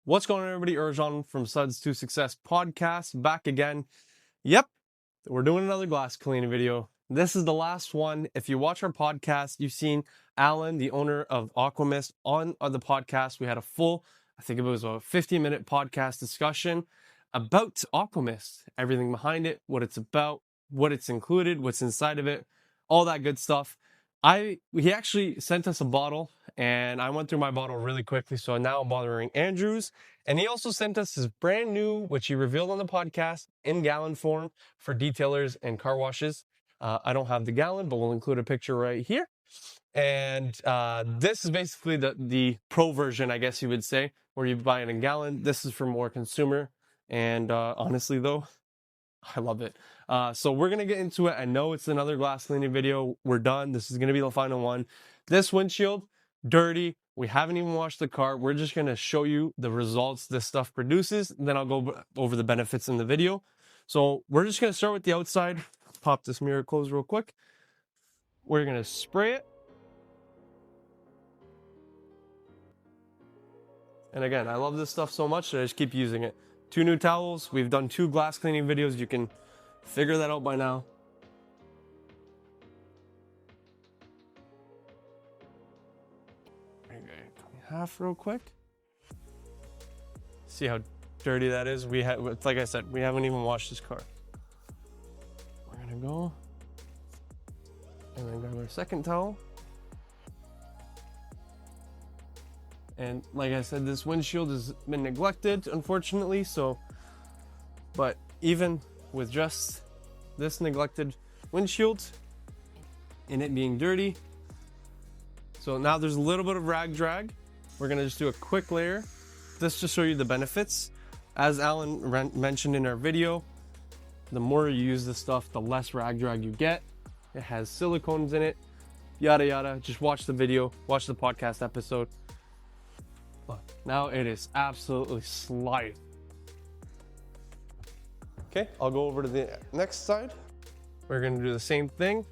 What's going on, everybody? Ercan from Suds to Success podcast, back again. Yep, we're doing another glass cleaning video. This is the last one. If you watch our podcast, you've seen Alan, the owner of Aquamist, on the podcast. We had a full, I think it was a 50-minute podcast discussion about Aquamist, everything behind it, what it's about, what it's included, what's inside of it, all that good stuff. He actually sent us a bottle, and I went through my bottle really quickly, so now I'm bothering Andrews. And he also sent us his brand new, which he revealed on the podcast, in gallon form for detailers and car washes. I don't have the gallon, but we'll include a picture right here. And this is basically the pro version, I guess you would say, where you buy it in gallon. This is for more consumer. And honestly, though, I love it. So we're going to get into it. I know it's another glass cleaning video. We're done. This is going to be the final one. This windshield, dirty. We haven't even washed the car. We're just going to show you the results this stuff produces. Then I'll go over the benefits in the video. So we're just going to start with the outside. Pop this mirror closed real quick. We're going to spray it. And again, I love this stuff so much that I just keep using it. 2 new towels. We've done 2 glass cleaning videos. You can figure that out by now. Okay, half real quick. See how dirty that is? Like I said, we haven't even washed this car. We're gonna go and then grab our second towel. And like I said, this windshield has been neglected, unfortunately. But even with just this neglected windshield and it being dirty, so now there's a little bit of rag drag. We're gonna just do a quick layer. This to show you the benefits. As Alan mentioned in our video, the more you use this stuff, the less rag drag you get. It has silicones in it, yada yada. Just watch the video, watch the podcast episode. Look, now it is absolutely sliding. Okay, I'll go over to the next side. We're gonna do the same thing.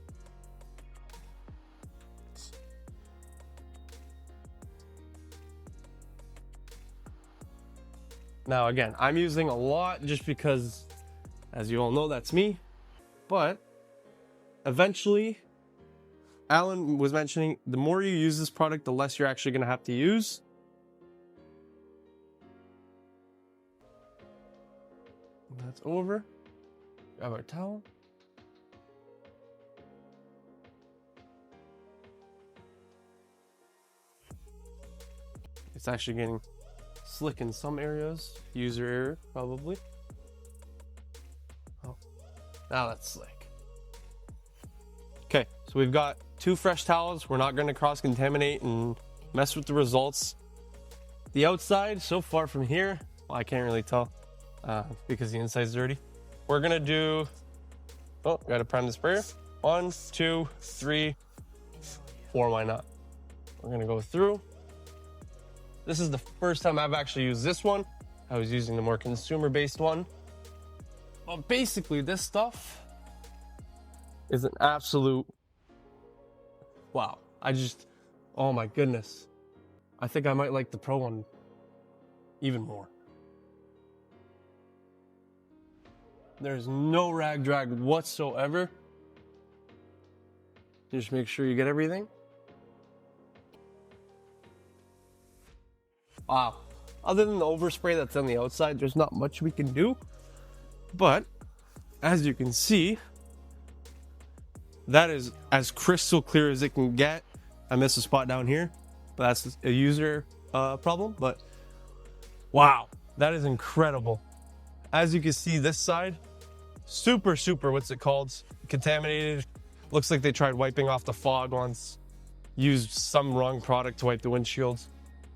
Now again, I'm using a lot just because, as you all know, that's me. But eventually, Alan was mentioning, the more you use this product, the less you're actually gonna have to use. That's over. Grab our towel. It's actually getting slick in some areas. User error, probably. Oh, now that's slick. Okay, so we've got 2 fresh towels. We're not going to cross-contaminate and mess with the results. The outside, so far from here, well, I can't really tell. Because the inside's dirty. We're gonna do, gotta prime the sprayer. 1, 2, 3, 4, why not? We're gonna go through. This is the first time I've actually used this one. I was using the more consumer-based one. But basically, this stuff is an absolute, wow. Oh my goodness. I think I might like the Pro one even more. There's no rag drag whatsoever. Just make sure you get everything. Wow. Other than the overspray that's on the outside, there's not much we can do. But as you can see, that is as crystal clear as it can get. I missed a spot down here, but that's a user problem. But wow, that is incredible. As you can see, this side, super, what's it called? Contaminated. Looks like they tried wiping off the fog once. Used some wrong product to wipe the windshields.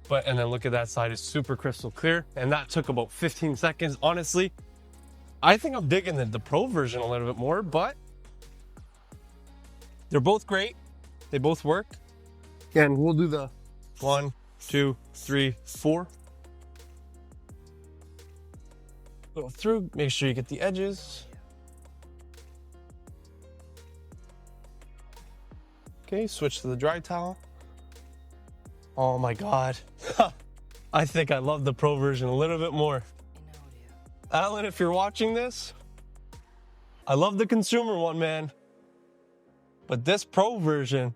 And then look at that side, it's super crystal clear. And that took about 15 seconds. Honestly, I think I'm digging the Pro version a little bit more, but they're both great. They both work. And we'll do the 1, 2, 3, 4. Go through, make sure you get the edges. Okay, switch to the dry towel. Oh my God. I think I love the Pro version a little bit more. Alan, if you're watching this, I love the consumer one, man. But this Pro version,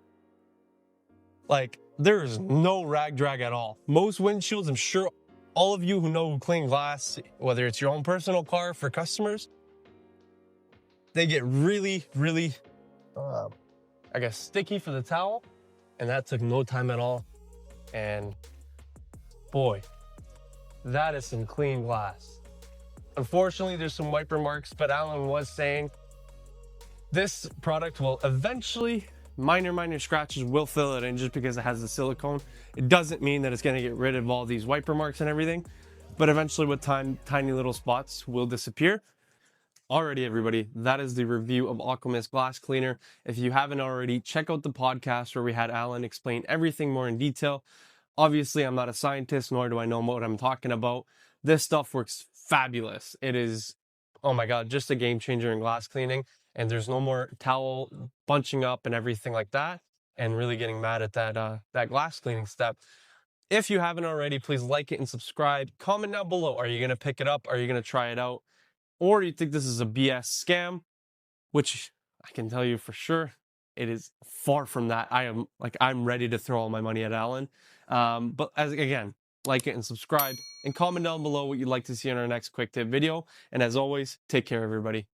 like, there is no rag drag at all. Most windshields, I'm sure all of you who know who clean glass, whether it's your own personal car for customers, they get really, really, I guess, sticky for the towel. And that took no time at all. And boy, that is some clean glass. Unfortunately, there's some wiper marks, but Alan was saying this product will eventually, minor scratches will fill it in just because it has the silicone. It doesn't mean that it's going to get rid of all these wiper marks and everything, but eventually with time, tiny little spots will disappear. Alrighty, everybody, that is the review of Aquamist glass cleaner. If you haven't already, check out the podcast where we had Alan explain everything more in detail. Obviously, I'm not a scientist, nor do I know what I'm talking about. This stuff works fabulous. It is, oh my God, just a game changer in glass cleaning. And there's no more towel bunching up and everything like that, and really getting mad at that glass cleaning step. If you haven't already, please like it and subscribe. Comment down below. Are you going to pick it up? Are you going to try it out? Or do you think this is a BS scam? Which I can tell you for sure, it is far from that. I'm ready to throw all my money at Alan. But again, like it and subscribe, and comment down below what you'd like to see in our next quick tip video. And as always, take care, everybody.